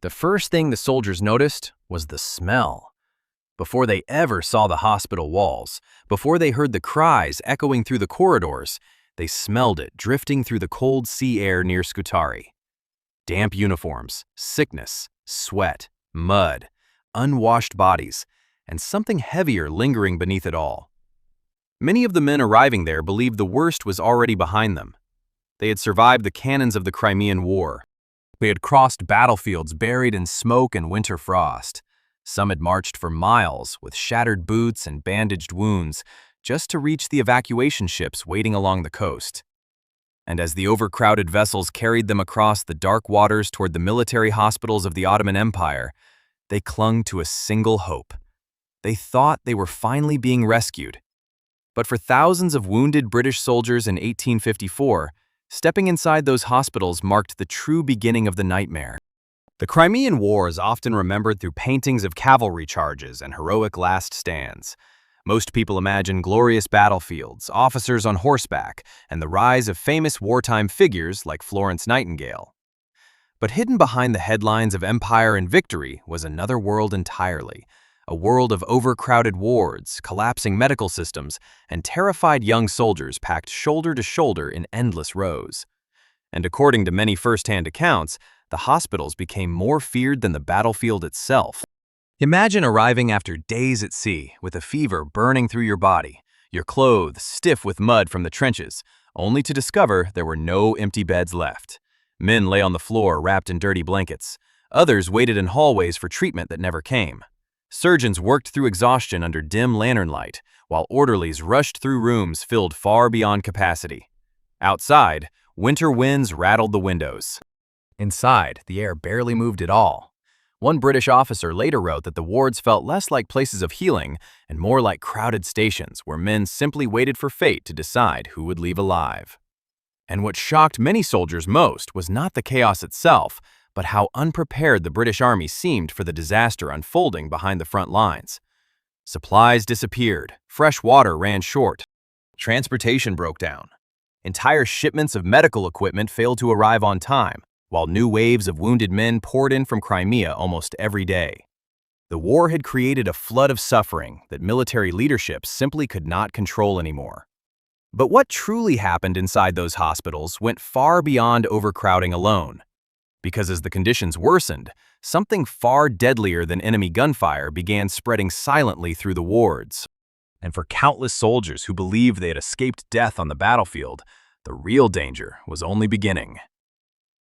The first thing the soldiers noticed was the smell. Before they ever saw the hospital walls, before they heard the cries echoing through the corridors, they smelled it drifting through the cold sea air near Scutari. Damp uniforms, sickness, sweat, mud, unwashed bodies, and something heavier lingering beneath it all. Many of the men arriving there believed the worst was already behind them. They had survived the cannons of the Crimean War. They had crossed battlefields buried in smoke and winter frost. Some had marched for miles with shattered boots and bandaged wounds just to reach the evacuation ships waiting along the coast. And as the overcrowded vessels carried them across the dark waters toward the military hospitals of the Ottoman Empire, they clung to a single hope. They thought they were finally being rescued. But for thousands of wounded British soldiers in 1854, stepping inside those hospitals marked the true beginning of the nightmare. The Crimean War is often remembered through paintings of cavalry charges and heroic last stands. Most people imagine glorious battlefields, officers on horseback, and the rise of famous wartime figures like Florence Nightingale. But hidden behind the headlines of empire and victory was another world entirely, a world of overcrowded wards, collapsing medical systems, and terrified young soldiers packed shoulder to shoulder in endless rows. And according to many first-hand accounts, the hospitals became more feared than the battlefield itself. Imagine arriving after days at sea with a fever burning through your body, your clothes stiff with mud from the trenches, only to discover there were no empty beds left. Men lay on the floor wrapped in dirty blankets. Others waited in hallways for treatment that never came. Surgeons worked through exhaustion under dim lantern light, while orderlies rushed through rooms filled far beyond capacity. Outside, winter winds rattled the windows. Inside, the air barely moved at all. One British officer later wrote that the wards felt less like places of healing and more like crowded stations where men simply waited for fate to decide who would leave alive. And what shocked many soldiers most was not the chaos itself, but how unprepared the British Army seemed for the disaster unfolding behind the front lines. Supplies disappeared, fresh water ran short, transportation broke down. Entire shipments of medical equipment failed to arrive on time, while new waves of wounded men poured in from Crimea almost every day. The war had created a flood of suffering that military leadership simply could not control anymore. But what truly happened inside those hospitals went far beyond overcrowding alone. Because as the conditions worsened, something far deadlier than enemy gunfire began spreading silently through the wards. And for countless soldiers who believed they had escaped death on the battlefield, the real danger was only beginning.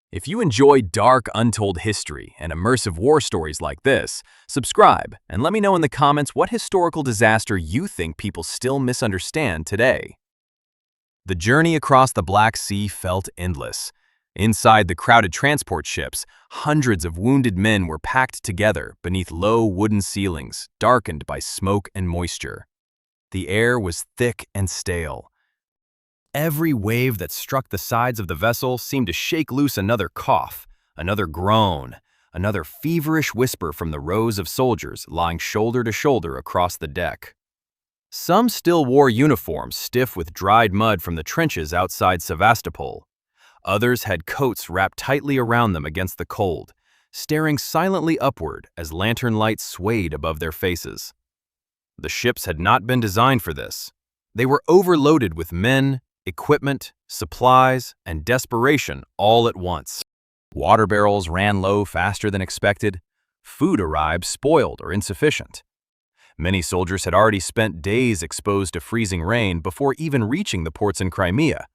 If you enjoy dark, untold history and immersive war stories like this, subscribe and let me know in the comments what historical disaster you think people still misunderstand today. The journey across the Black Sea felt endless. Inside the crowded transport ships, hundreds of wounded men were packed together beneath low wooden ceilings, darkened by smoke and moisture. The air was thick and stale. Every wave that struck the sides of the vessel seemed to shake loose another cough, another groan, another feverish whisper from the rows of soldiers lying shoulder to shoulder across the deck. Some still wore uniforms stiff with dried mud from the trenches outside Sevastopol. Others had coats wrapped tightly around them against the cold, staring silently upward as lantern lights swayed above their faces. The ships had not been designed for this. They were overloaded with men, equipment, supplies, and desperation all at once. Water barrels ran low faster than expected. Food arrived spoiled or insufficient. Many soldiers had already spent days exposed to freezing rain before even reaching the ports in Crimea.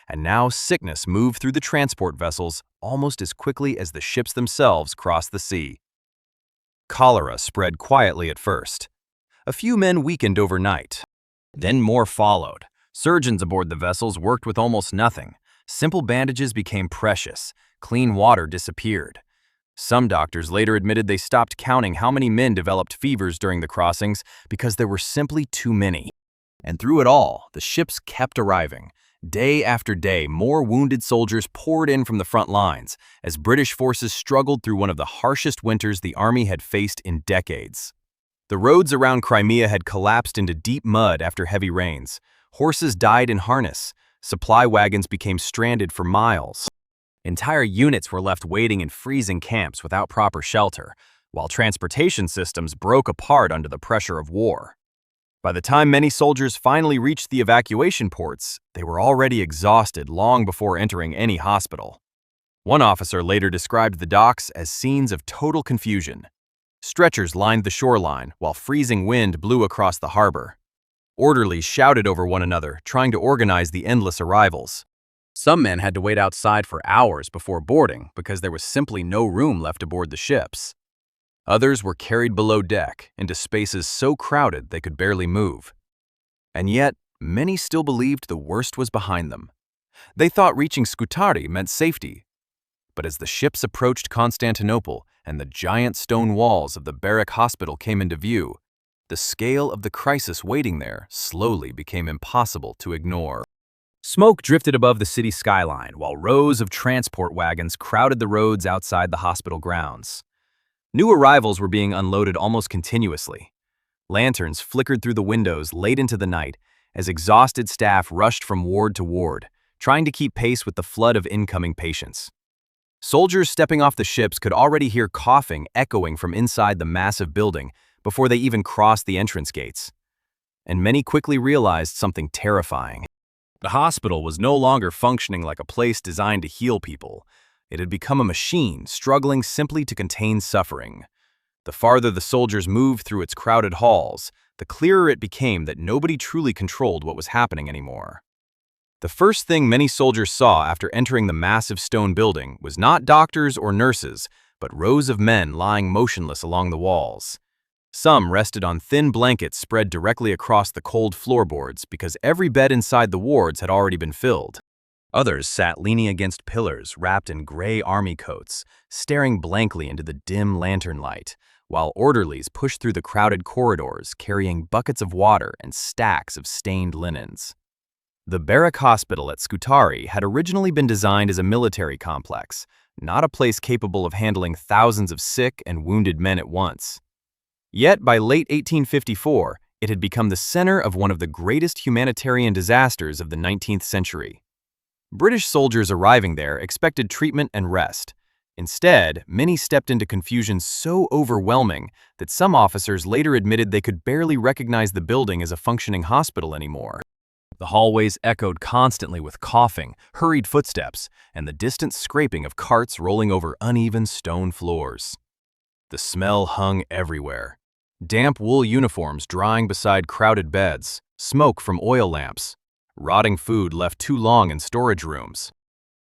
And now sickness moved through the transport vessels almost as quickly as the ships themselves crossed the sea. Cholera spread quietly at first. A few men weakened overnight. Then more followed. Surgeons aboard the vessels worked with almost nothing. Simple bandages became precious. Clean water disappeared. Some doctors later admitted they stopped counting how many men developed fevers during the crossings because there were simply too many. And through it all, the ships kept arriving. Day after day, more wounded soldiers poured in from the front lines as British forces struggled through one of the harshest winters the army had faced in decades. The roads around Crimea had collapsed into deep mud after heavy rains. Horses died in harness. Supply wagons became stranded for miles. Entire units were left waiting in freezing camps without proper shelter, while transportation systems broke apart under the pressure of war. By the time many soldiers finally reached the evacuation ports, they were already exhausted long before entering any hospital. One officer later described the docks as scenes of total confusion. Stretchers lined the shoreline while freezing wind blew across the harbor. Orderlies shouted over one another, trying to organize the endless arrivals. Some men had to wait outside for hours before boarding because there was simply no room left aboard the ships. Others were carried below deck into spaces so crowded they could barely move. And yet, many still believed the worst was behind them. They thought reaching Scutari meant safety. But as the ships approached Constantinople and the giant stone walls of the barrack hospital came into view, the scale of the crisis waiting there slowly became impossible to ignore. Smoke drifted above the city skyline while rows of transport wagons crowded the roads outside the hospital grounds. New arrivals were being unloaded almost continuously. Lanterns flickered through the windows late into the night as exhausted staff rushed from ward to ward, trying to keep pace with the flood of incoming patients. Soldiers stepping off the ships could already hear coughing echoing from inside the massive building before they even crossed the entrance gates. And many quickly realized something terrifying. The hospital was no longer functioning like a place designed to heal people. It had become a machine struggling simply to contain suffering. The farther the soldiers moved through its crowded halls, the clearer it became that nobody truly controlled what was happening anymore. The first thing many soldiers saw after entering the massive stone building was not doctors or nurses, but rows of men lying motionless along the walls. Some rested on thin blankets spread directly across the cold floorboards because every bed inside the wards had already been filled. Others sat leaning against pillars wrapped in gray army coats, staring blankly into the dim lantern light, while orderlies pushed through the crowded corridors carrying buckets of water and stacks of stained linens. The barrack hospital at Scutari had originally been designed as a military complex, not a place capable of handling thousands of sick and wounded men at once. Yet by late 1854, it had become the center of one of the greatest humanitarian disasters of the 19th century. British soldiers arriving there expected treatment and rest. Instead, many stepped into confusion so overwhelming that some officers later admitted they could barely recognize the building as a functioning hospital anymore. The hallways echoed constantly with coughing, hurried footsteps, and the distant scraping of carts rolling over uneven stone floors. The smell hung everywhere. Damp wool uniforms drying beside crowded beds, smoke from oil lamps, rotting food left too long in storage rooms,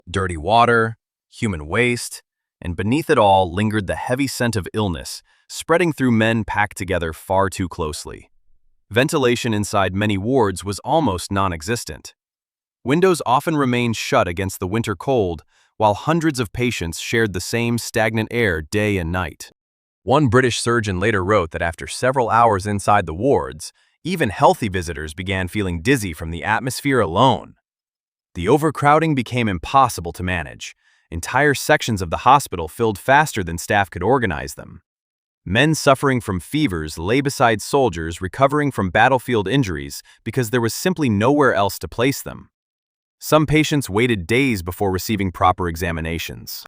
dirty water, human waste, and beneath it all lingered the heavy scent of illness, spreading through men packed together far too closely. Ventilation inside many wards was almost non-existent. Windows often remained shut against the winter cold, while hundreds of patients shared the same stagnant air day and night. One British surgeon later wrote that after several hours inside the wards, even healthy visitors began feeling dizzy from the atmosphere alone. The overcrowding became impossible to manage. Entire sections of the hospital filled faster than staff could organize them. Men suffering from fevers lay beside soldiers recovering from battlefield injuries because there was simply nowhere else to place them. Some patients waited days before receiving proper examinations.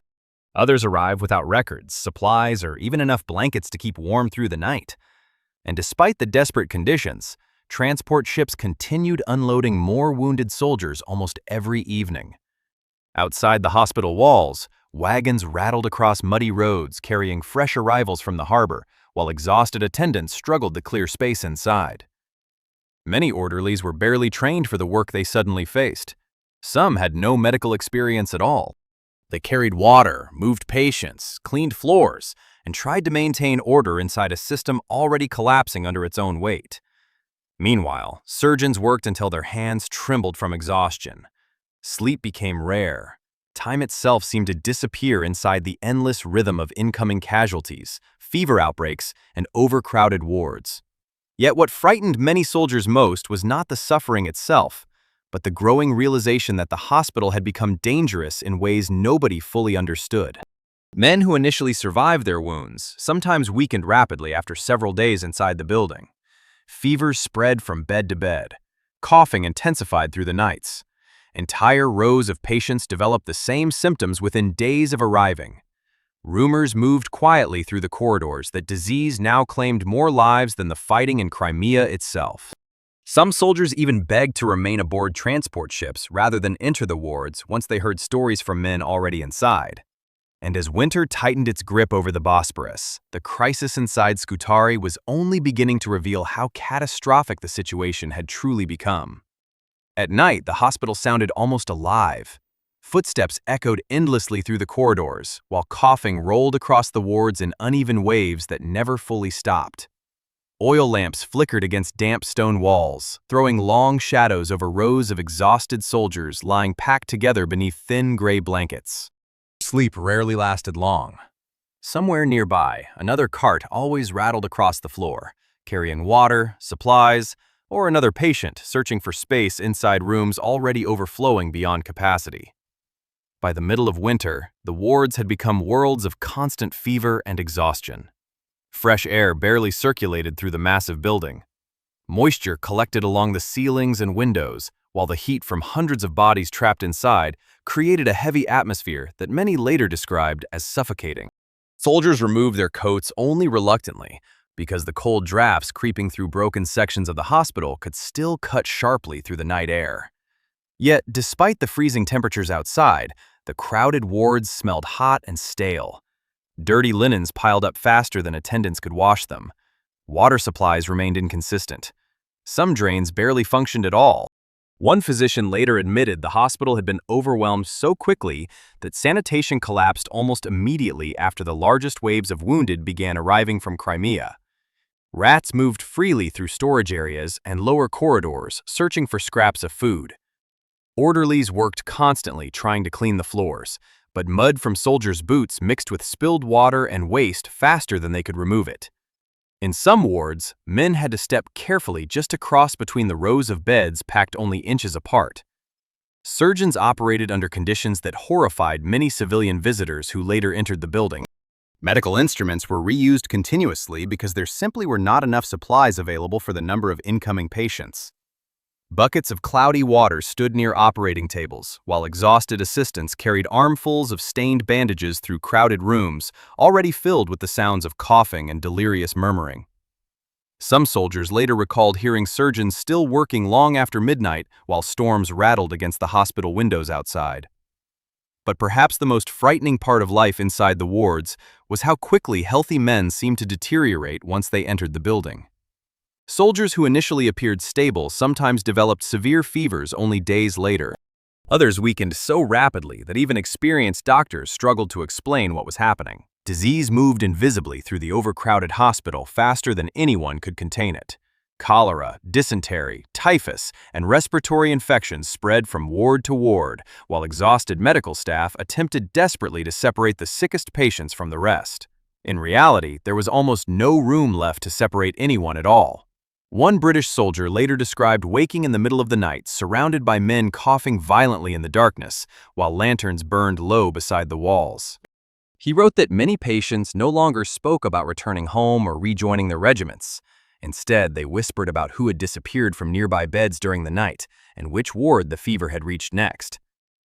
Others arrived without records, supplies, or even enough blankets to keep warm through the night. And despite the desperate conditions, transport ships continued unloading more wounded soldiers almost every evening. Outside the hospital walls, wagons rattled across muddy roads carrying fresh arrivals from the harbor, while exhausted attendants struggled to clear space inside. Many orderlies were barely trained for the work they suddenly faced. Some had no medical experience at all. They carried water, moved patients, cleaned floors, and tried to maintain order inside a system already collapsing under its own weight. Meanwhile, surgeons worked until their hands trembled from exhaustion. Sleep became rare. Time itself seemed to disappear inside the endless rhythm of incoming casualties, fever outbreaks, and overcrowded wards. Yet what frightened many soldiers most was not the suffering itself, but the growing realization that the hospital had become dangerous in ways nobody fully understood. Men who initially survived their wounds sometimes weakened rapidly after several days inside the building. Fevers spread from bed to bed. Coughing intensified through the nights. Entire rows of patients developed the same symptoms within days of arriving. Rumors moved quietly through the corridors that disease now claimed more lives than the fighting in Crimea itself. Some soldiers even begged to remain aboard transport ships rather than enter the wards once they heard stories from men already inside. And as winter tightened its grip over the Bosporus, the crisis inside Scutari was only beginning to reveal how catastrophic the situation had truly become. At night, the hospital sounded almost alive. Footsteps echoed endlessly through the corridors, while coughing rolled across the wards in uneven waves that never fully stopped. Oil lamps flickered against damp stone walls, throwing long shadows over rows of exhausted soldiers lying packed together beneath thin gray blankets. Sleep rarely lasted long. Somewhere nearby, another cart always rattled across the floor, carrying water, supplies, or another patient searching for space inside rooms already overflowing beyond capacity. By the middle of winter, the wards had become worlds of constant fever and exhaustion. Fresh air barely circulated through the massive building. Moisture collected along the ceilings and windows, while the heat from hundreds of bodies trapped inside created a heavy atmosphere that many later described as suffocating. Soldiers removed their coats only reluctantly, because the cold drafts creeping through broken sections of the hospital could still cut sharply through the night air. Yet, despite the freezing temperatures outside, the crowded wards smelled hot and stale. Dirty linens piled up faster than attendants could wash them. Water supplies remained inconsistent. Some drains barely functioned at all. One physician later admitted the hospital had been overwhelmed so quickly that sanitation collapsed almost immediately after the largest waves of wounded began arriving from Crimea. Rats moved freely through storage areas and lower corridors, searching for scraps of food. Orderlies worked constantly trying to clean the floors, but mud from soldiers' boots mixed with spilled water and waste faster than they could remove it. In some wards, men had to step carefully just to cross between the rows of beds packed only inches apart. Surgeons operated under conditions that horrified many civilian visitors who later entered the building. Medical instruments were reused continuously because there simply were not enough supplies available for the number of incoming patients. Buckets of cloudy water stood near operating tables, while exhausted assistants carried armfuls of stained bandages through crowded rooms, already filled with the sounds of coughing and delirious murmuring. Some soldiers later recalled hearing surgeons still working long after midnight while storms rattled against the hospital windows outside. But perhaps the most frightening part of life inside the wards was how quickly healthy men seemed to deteriorate once they entered the building. Soldiers who initially appeared stable sometimes developed severe fevers only days later. Others weakened so rapidly that even experienced doctors struggled to explain what was happening. Disease moved invisibly through the overcrowded hospital faster than anyone could contain it. Cholera, dysentery, typhus, and respiratory infections spread from ward to ward, while exhausted medical staff attempted desperately to separate the sickest patients from the rest. In reality, there was almost no room left to separate anyone at all. One British soldier later described waking in the middle of the night, surrounded by men coughing violently in the darkness, while lanterns burned low beside the walls. He wrote that many patients no longer spoke about returning home or rejoining their regiments. Instead, they whispered about who had disappeared from nearby beds during the night and which ward the fever had reached next.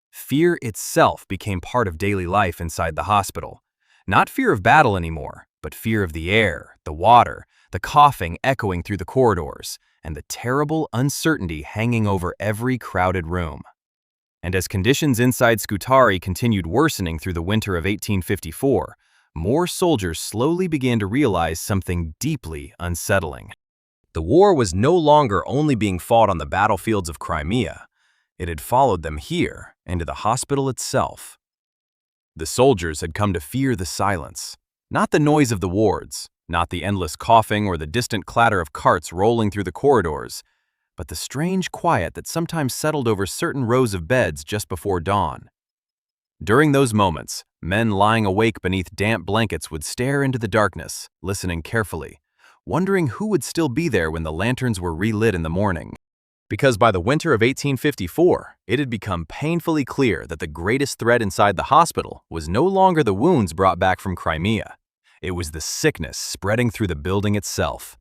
Fear itself became part of daily life inside the hospital. Not fear of battle anymore, but fear of the air, the water, the coughing echoing through the corridors, and the terrible uncertainty hanging over every crowded room. And as conditions inside Scutari continued worsening through the winter of 1854, more soldiers slowly began to realize something deeply unsettling. The war was no longer only being fought on the battlefields of Crimea. It had followed them here, into the hospital itself. The soldiers had come to fear the silence, not the noise of the wards, not the endless coughing or the distant clatter of carts rolling through the corridors, but the strange quiet that sometimes settled over certain rows of beds just before dawn. During those moments, men lying awake beneath damp blankets would stare into the darkness, listening carefully, wondering who would still be there when the lanterns were relit in the morning. Because by the winter of 1854, it had become painfully clear that the greatest threat inside the hospital was no longer the wounds brought back from Crimea. It was the sickness spreading through the building itself.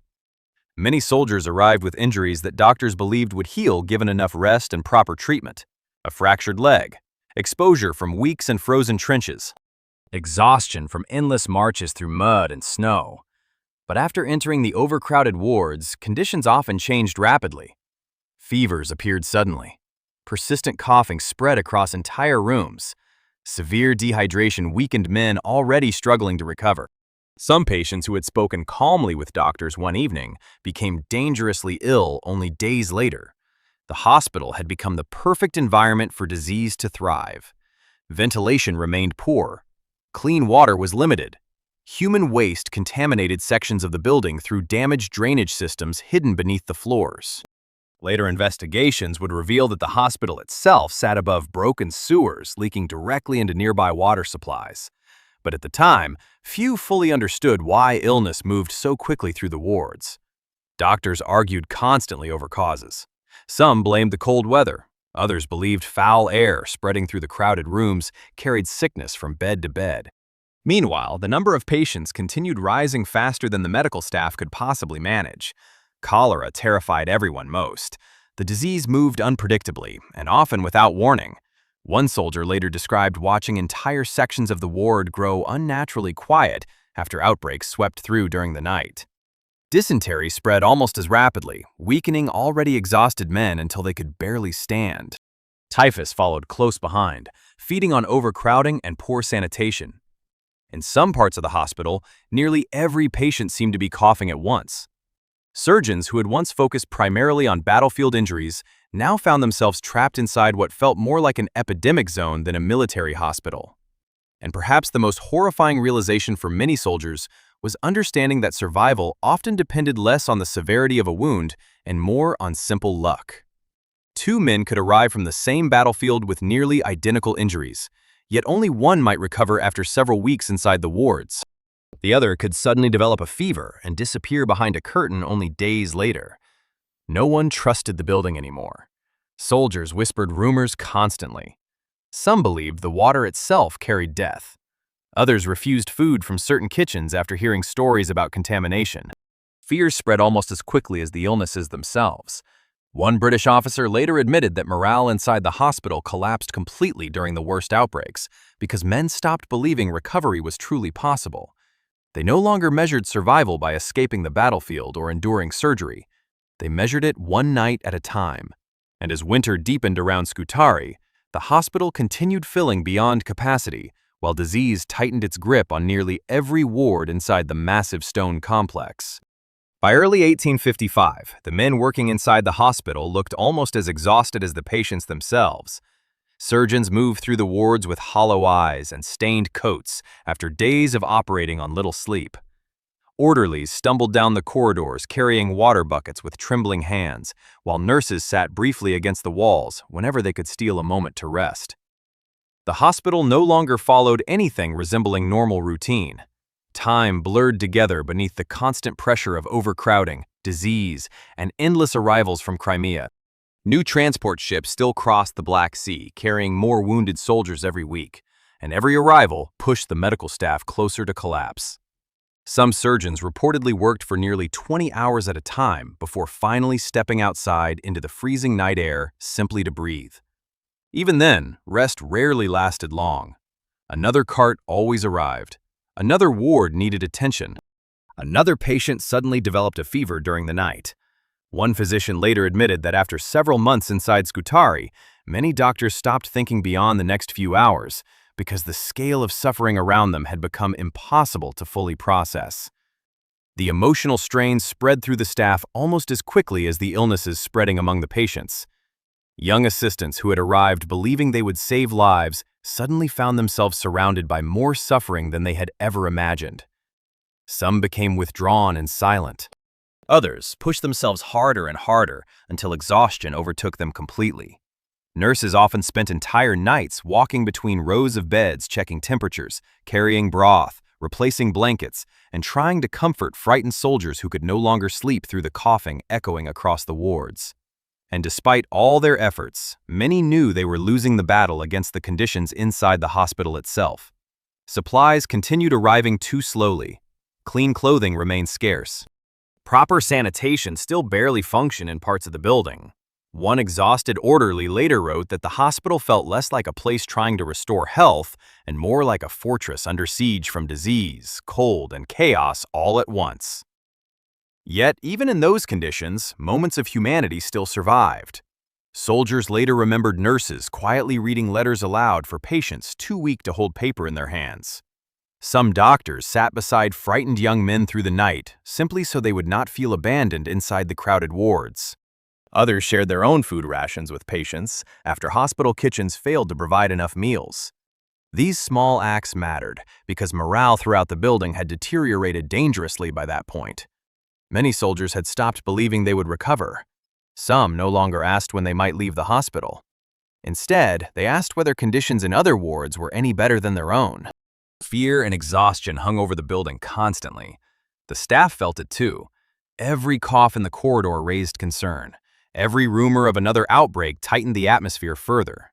Many soldiers arrived with injuries that doctors believed would heal given enough rest and proper treatment. a fractured leg, exposure from weeks in frozen trenches, exhaustion from endless marches through mud and snow. But after entering the overcrowded wards, conditions often changed rapidly. Fevers appeared suddenly. Persistent coughing spread across entire rooms. Severe dehydration weakened men already struggling to recover. Some patients who had spoken calmly with doctors one evening became dangerously ill only days later. The hospital had become the perfect environment for disease to thrive. Ventilation remained poor. Clean water was limited. Human waste contaminated sections of the building through damaged drainage systems hidden beneath the floors. Later investigations would reveal that the hospital itself sat above broken sewers leaking directly into nearby water supplies. But at the time, few fully understood why illness moved so quickly through the wards. Doctors argued constantly over causes. Some blamed the cold weather. Others believed foul air spreading through the crowded rooms carried sickness from bed to bed. Meanwhile, the number of patients continued rising faster than the medical staff could possibly manage. Cholera terrified everyone most. The disease moved unpredictably, and often without warning. One soldier later described watching entire sections of the ward grow unnaturally quiet after outbreaks swept through during the night. Dysentery spread almost as rapidly, weakening already exhausted men until they could barely stand. Typhus followed close behind, feeding on overcrowding and poor sanitation. In some parts of the hospital, nearly every patient seemed to be coughing at once. Surgeons who had once focused primarily on battlefield injuries now found themselves trapped inside what felt more like an epidemic zone than a military hospital. And perhaps the most horrifying realization for many soldiers was understanding that survival often depended less on the severity of a wound and more on simple luck. Two men could arrive from the same battlefield with nearly identical injuries, yet only one might recover after several weeks inside the wards. The other could suddenly develop a fever and disappear behind a curtain only days later. No one trusted the building anymore. Soldiers whispered rumors constantly. Some believed the water itself carried death. Others refused food from certain kitchens after hearing stories about contamination. Fears spread almost as quickly as the illnesses themselves. One British officer later admitted that morale inside the hospital collapsed completely during the worst outbreaks because men stopped believing recovery was truly possible. They no longer measured survival by escaping the battlefield or enduring surgery. They measured it one night at a time. And as winter deepened around Scutari, the hospital continued filling beyond capacity, while disease tightened its grip on nearly every ward inside the massive stone complex. By early 1855, the men working inside the hospital looked almost as exhausted as the patients themselves. Surgeons moved through the wards with hollow eyes and stained coats after days of operating on little sleep. Orderlies stumbled down the corridors carrying water buckets with trembling hands, while nurses sat briefly against the walls whenever they could steal a moment to rest. The hospital no longer followed anything resembling normal routine. Time blurred together beneath the constant pressure of overcrowding, disease, and endless arrivals from Crimea. New transport ships still crossed the Black Sea, carrying more wounded soldiers every week, and every arrival pushed the medical staff closer to collapse. Some surgeons reportedly worked for nearly 20 hours at a time before finally stepping outside into the freezing night air simply to breathe. Even then, rest rarely lasted long. Another cart always arrived. Another ward needed attention. Another patient suddenly developed a fever during the night. One physician later admitted that after several months inside Scutari, many doctors stopped thinking beyond the next few hours because the scale of suffering around them had become impossible to fully process. The emotional strain spread through the staff almost as quickly as the illnesses spreading among the patients. Young assistants who had arrived believing they would save lives suddenly found themselves surrounded by more suffering than they had ever imagined. Some became withdrawn and silent. Others pushed themselves harder and harder until exhaustion overtook them completely. Nurses often spent entire nights walking between rows of beds checking temperatures, carrying broth, replacing blankets, and trying to comfort frightened soldiers who could no longer sleep through the coughing echoing across the wards. And despite all their efforts, many knew they were losing the battle against the conditions inside the hospital itself. Supplies continued arriving too slowly. Clean clothing remained scarce. Proper sanitation still barely functioned in parts of the building. One exhausted orderly later wrote that the hospital felt less like a place trying to restore health and more like a fortress under siege from disease, cold, and chaos all at once. Yet, even in those conditions, moments of humanity still survived. Soldiers later remembered nurses quietly reading letters aloud for patients too weak to hold paper in their hands. Some doctors sat beside frightened young men through the night, simply so they would not feel abandoned inside the crowded wards. Others shared their own food rations with patients after hospital kitchens failed to provide enough meals. These small acts mattered because morale throughout the building had deteriorated dangerously by that point. Many soldiers had stopped believing they would recover. Some no longer asked when they might leave the hospital. Instead, they asked whether conditions in other wards were any better than their own. Fear and exhaustion hung over the building constantly. The staff felt it too. Every cough in the corridor raised concern. Every rumor of another outbreak tightened the atmosphere further.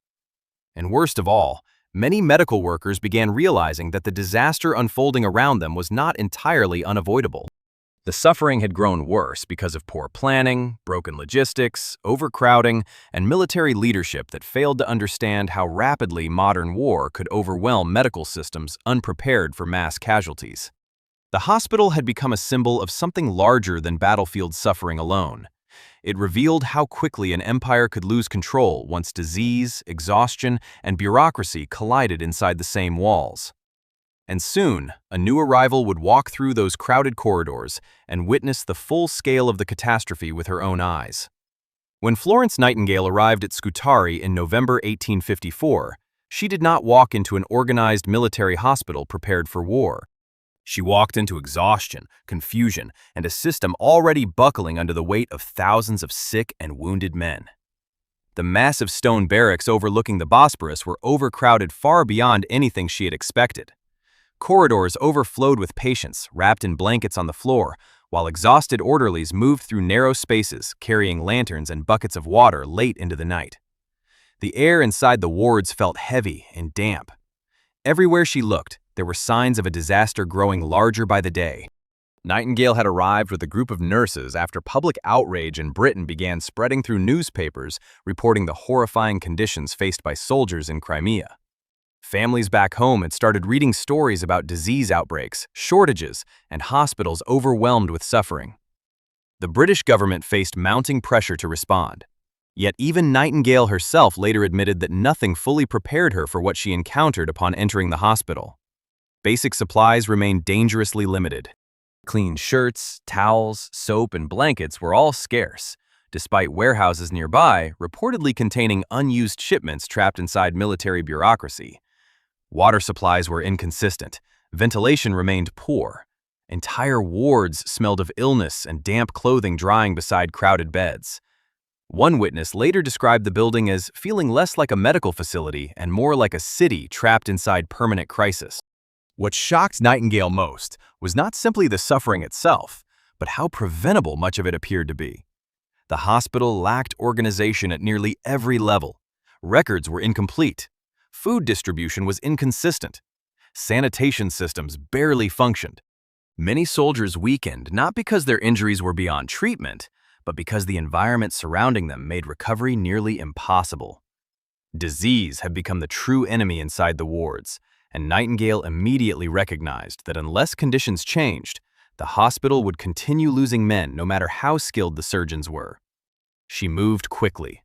And worst of all, many medical workers began realizing that the disaster unfolding around them was not entirely unavoidable. The suffering had grown worse because of poor planning, broken logistics, overcrowding, and military leadership that failed to understand how rapidly modern war could overwhelm medical systems unprepared for mass casualties. The hospital had become a symbol of something larger than battlefield suffering alone. It revealed how quickly an empire could lose control once disease, exhaustion, and bureaucracy collided inside the same walls. And soon, a new arrival would walk through those crowded corridors and witness the full scale of the catastrophe with her own eyes. When Florence Nightingale arrived at Scutari in November 1854, she did not walk into an organized military hospital prepared for war. She walked into exhaustion, confusion, and a system already buckling under the weight of thousands of sick and wounded men. The massive stone barracks overlooking the Bosporus were overcrowded far beyond anything she had expected. Corridors overflowed with patients, wrapped in blankets on the floor, while exhausted orderlies moved through narrow spaces, carrying lanterns and buckets of water late into the night. The air inside the wards felt heavy and damp. Everywhere she looked, there were signs of a disaster growing larger by the day. Nightingale had arrived with a group of nurses after public outrage in Britain began spreading through newspapers reporting the horrifying conditions faced by soldiers in Crimea. Families back home had started reading stories about disease outbreaks, shortages, and hospitals overwhelmed with suffering. The British government faced mounting pressure to respond. Yet even Nightingale herself later admitted that nothing fully prepared her for what she encountered upon entering the hospital. Basic supplies remained dangerously limited. Clean shirts, towels, soap, and blankets were all scarce, despite warehouses nearby reportedly containing unused shipments trapped inside military bureaucracy. Water supplies were inconsistent. Ventilation remained poor. Entire wards smelled of illness and damp clothing drying beside crowded beds. One witness later described the building as feeling less like a medical facility and more like a city trapped inside permanent crisis. What shocked Nightingale most was not simply the suffering itself, but how preventable much of it appeared to be. The hospital lacked organization at nearly every level. Records were incomplete. Food distribution was inconsistent. Sanitation systems barely functioned. Many soldiers weakened not because their injuries were beyond treatment, but because the environment surrounding them made recovery nearly impossible. Disease had become the true enemy inside the wards, and Nightingale immediately recognized that unless conditions changed, the hospital would continue losing men no matter how skilled the surgeons were. She moved quickly.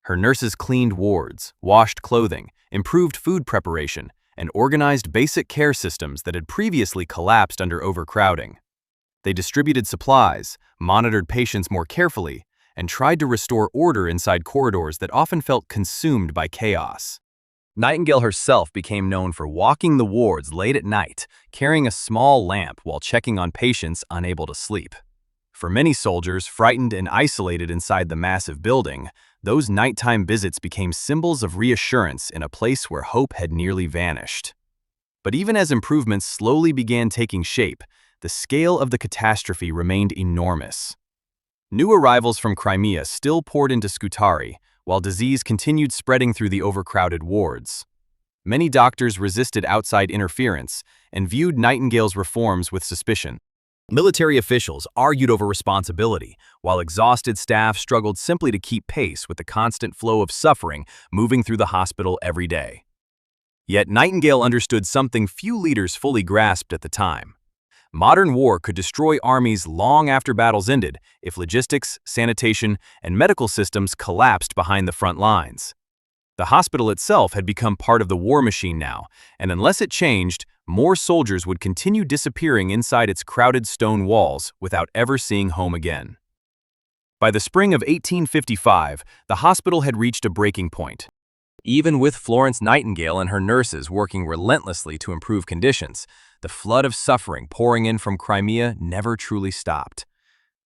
Her nurses cleaned wards, washed clothing, improved food preparation, and organized basic care systems that had previously collapsed under overcrowding. They distributed supplies, monitored patients more carefully, and tried to restore order inside corridors that often felt consumed by chaos. Nightingale herself became known for walking the wards late at night, carrying a small lamp while checking on patients unable to sleep. For many soldiers frightened and isolated inside the massive building, those nighttime visits became symbols of reassurance in a place where hope had nearly vanished. But even as improvements slowly began taking shape, the scale of the catastrophe remained enormous. New arrivals from Crimea still poured into Scutari, while disease continued spreading through the overcrowded wards. Many doctors resisted outside interference and viewed Nightingale's reforms with suspicion. Military officials argued over responsibility, while exhausted staff struggled simply to keep pace with the constant flow of suffering moving through the hospital every day. Yet Nightingale understood something few leaders fully grasped at the time. Modern war could destroy armies long after battles ended if logistics, sanitation, and medical systems collapsed behind the front lines. The hospital itself had become part of the war machine now, and unless it changed, more soldiers would continue disappearing inside its crowded stone walls without ever seeing home again. By the spring of 1855, the hospital had reached a breaking point. Even with Florence Nightingale and her nurses working relentlessly to improve conditions, the flood of suffering pouring in from Crimea never truly stopped.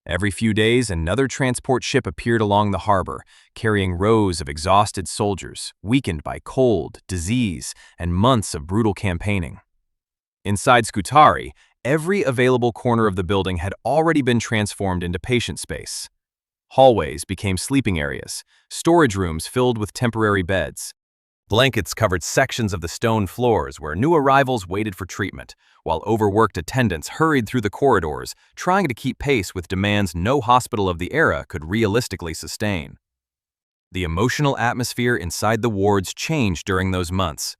Every few days, another transport ship appeared along the harbor, carrying rows of exhausted soldiers, weakened by cold, disease, and months of brutal campaigning. Inside Scutari, every available corner of the building had already been transformed into patient space. Hallways became sleeping areas, storage rooms filled with temporary beds. Blankets covered sections of the stone floors where new arrivals waited for treatment, while overworked attendants hurried through the corridors, trying to keep pace with demands no hospital of the era could realistically sustain. The emotional atmosphere inside the wards changed during those months.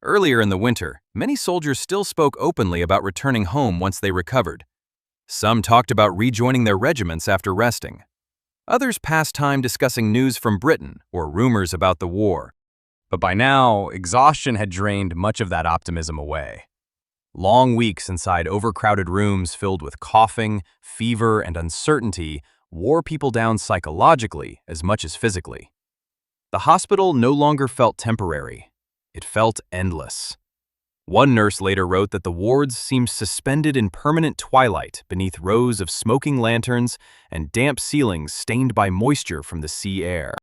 Earlier in the winter, many soldiers still spoke openly about returning home once they recovered. Some talked about rejoining their regiments after resting. Others passed time discussing news from Britain or rumors about the war. But by now, exhaustion had drained much of that optimism away. Long weeks inside overcrowded rooms filled with coughing, fever, and uncertainty wore people down psychologically as much as physically. The hospital no longer felt temporary. It felt endless. One nurse later wrote that the wards seemed suspended in permanent twilight beneath rows of smoking lanterns and damp ceilings stained by moisture from the sea air.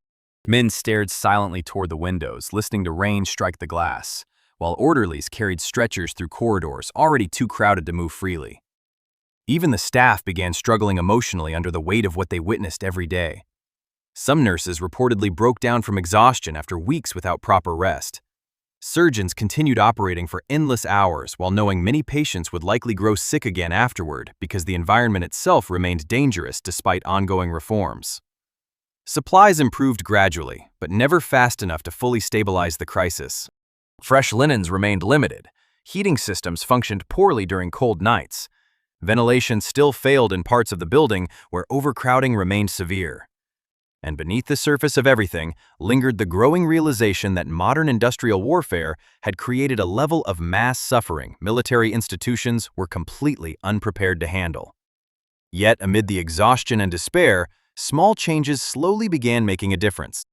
Men stared silently toward the windows, listening to rain strike the glass, while orderlies carried stretchers through corridors already too crowded to move freely. Even the staff began struggling emotionally under the weight of what they witnessed every day. Some nurses reportedly broke down from exhaustion after weeks without proper rest. Surgeons continued operating for endless hours while knowing many patients would likely grow sick again afterward because the environment itself remained dangerous despite ongoing reforms. Supplies improved gradually, but never fast enough to fully stabilize the crisis. Fresh linens remained limited. Heating systems functioned poorly during cold nights. Ventilation still failed in parts of the building where overcrowding remained severe. And beneath the surface of everything lingered the growing realization that modern industrial warfare had created a level of mass suffering military institutions were completely unprepared to handle. Yet, amid the exhaustion and despair, small changes slowly began making a difference.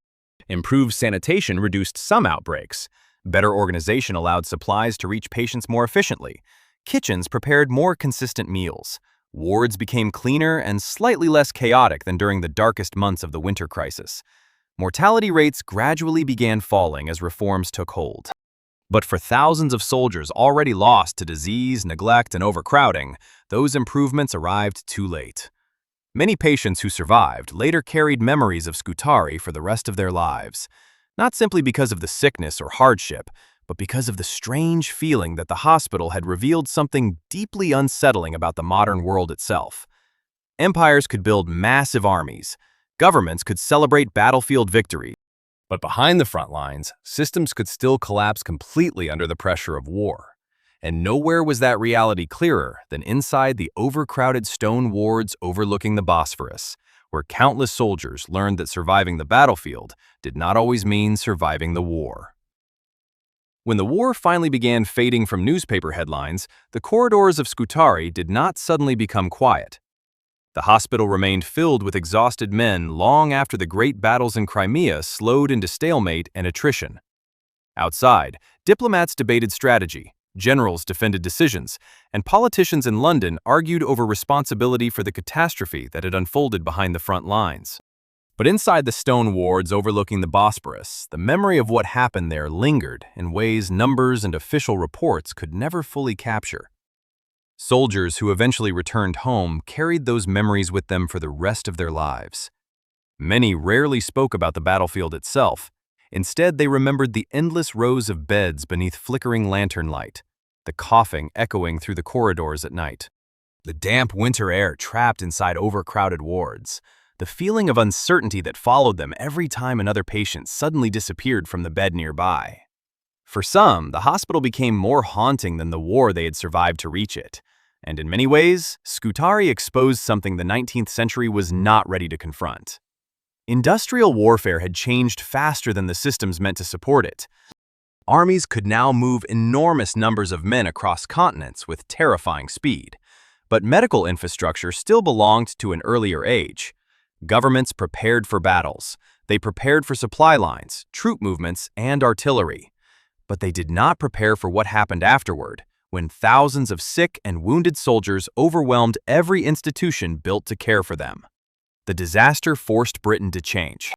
Improved sanitation reduced some outbreaks. Better organization allowed supplies to reach patients more efficiently. Kitchens prepared more consistent meals. Wards became cleaner and slightly less chaotic than during the darkest months of the winter crisis. Mortality rates gradually began falling as reforms took hold. But for thousands of soldiers already lost to disease, neglect, and overcrowding, those improvements arrived too late. Many patients who survived later carried memories of Scutari for the rest of their lives, not simply because of the sickness or hardship, but because of the strange feeling that the hospital had revealed something deeply unsettling about the modern world itself. Empires could build massive armies, governments could celebrate battlefield victories, but behind the front lines, systems could still collapse completely under the pressure of war. And nowhere was that reality clearer than inside the overcrowded stone wards overlooking the Bosporus, where countless soldiers learned that surviving the battlefield did not always mean surviving the war. When the war finally began fading from newspaper headlines, the corridors of Scutari did not suddenly become quiet. The hospital remained filled with exhausted men long after the great battles in Crimea slowed into stalemate and attrition. Outside, diplomats debated strategy. Generals defended decisions, and politicians in London argued over responsibility for the catastrophe that had unfolded behind the front lines. But inside the stone wards overlooking the Bosporus, the memory of what happened there lingered in ways numbers and official reports could never fully capture. Soldiers who eventually returned home carried those memories with them for the rest of their lives. Many rarely spoke about the battlefield itself. Instead, they remembered the endless rows of beds beneath flickering lantern light, the coughing echoing through the corridors at night. The damp winter air trapped inside overcrowded wards, the feeling of uncertainty that followed them every time another patient suddenly disappeared from the bed nearby. For some, the hospital became more haunting than the war they had survived to reach it. And in many ways, Scutari exposed something the 19th century was not ready to confront. Industrial warfare had changed faster than the systems meant to support it. Armies could now move enormous numbers of men across continents with terrifying speed. But medical infrastructure still belonged to an earlier age. Governments prepared for battles. They prepared for supply lines, troop movements, and artillery. But they did not prepare for what happened afterward, when thousands of sick and wounded soldiers overwhelmed every institution built to care for them. The disaster forced Britain to change.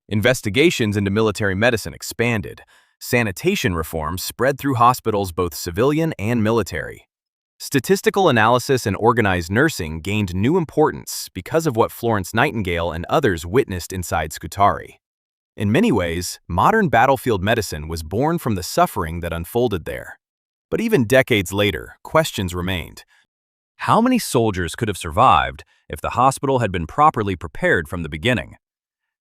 Investigations into military medicine expanded. Sanitation reforms spread through hospitals, both civilian and military. Statistical analysis and organized nursing gained new importance because of what Florence Nightingale and others witnessed inside Scutari. In many ways, modern battlefield medicine was born from the suffering that unfolded there. But even decades later, questions remained. How many soldiers could have survived if the hospital had been properly prepared from the beginning?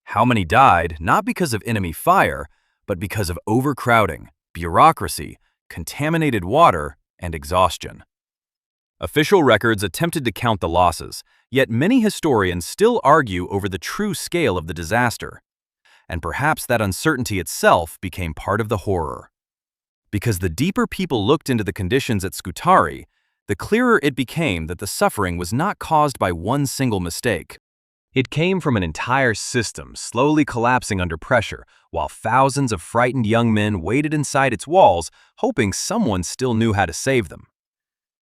How many died not because of enemy fire, but because of overcrowding, bureaucracy, contaminated water, and exhaustion? Official records attempted to count the losses, yet many historians still argue over the true scale of the disaster. And perhaps that uncertainty itself became part of the horror. Because the deeper people looked into the conditions at Scutari, the clearer it became that the suffering was not caused by one single mistake. It came from an entire system slowly collapsing under pressure, while thousands of frightened young men waited inside its walls, hoping someone still knew how to save them.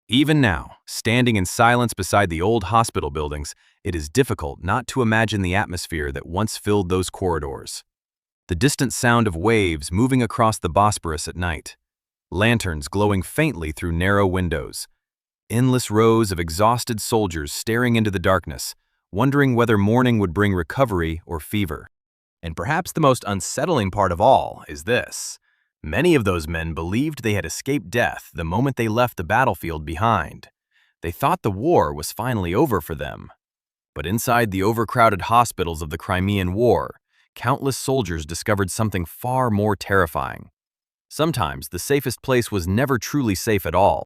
Even now, standing in silence beside the old hospital buildings, it is difficult not to imagine the atmosphere that once filled those corridors. The distant sound of waves moving across the Bosporus at night, lanterns glowing faintly through narrow windows, endless rows of exhausted soldiers staring into the darkness, wondering whether morning would bring recovery or fever. And perhaps the most unsettling part of all is this. Many of those men believed they had escaped death the moment they left the battlefield behind. They thought the war was finally over for them. But inside the overcrowded hospitals of the Crimean War, countless soldiers discovered something far more terrifying. Sometimes the safest place was never truly safe at all.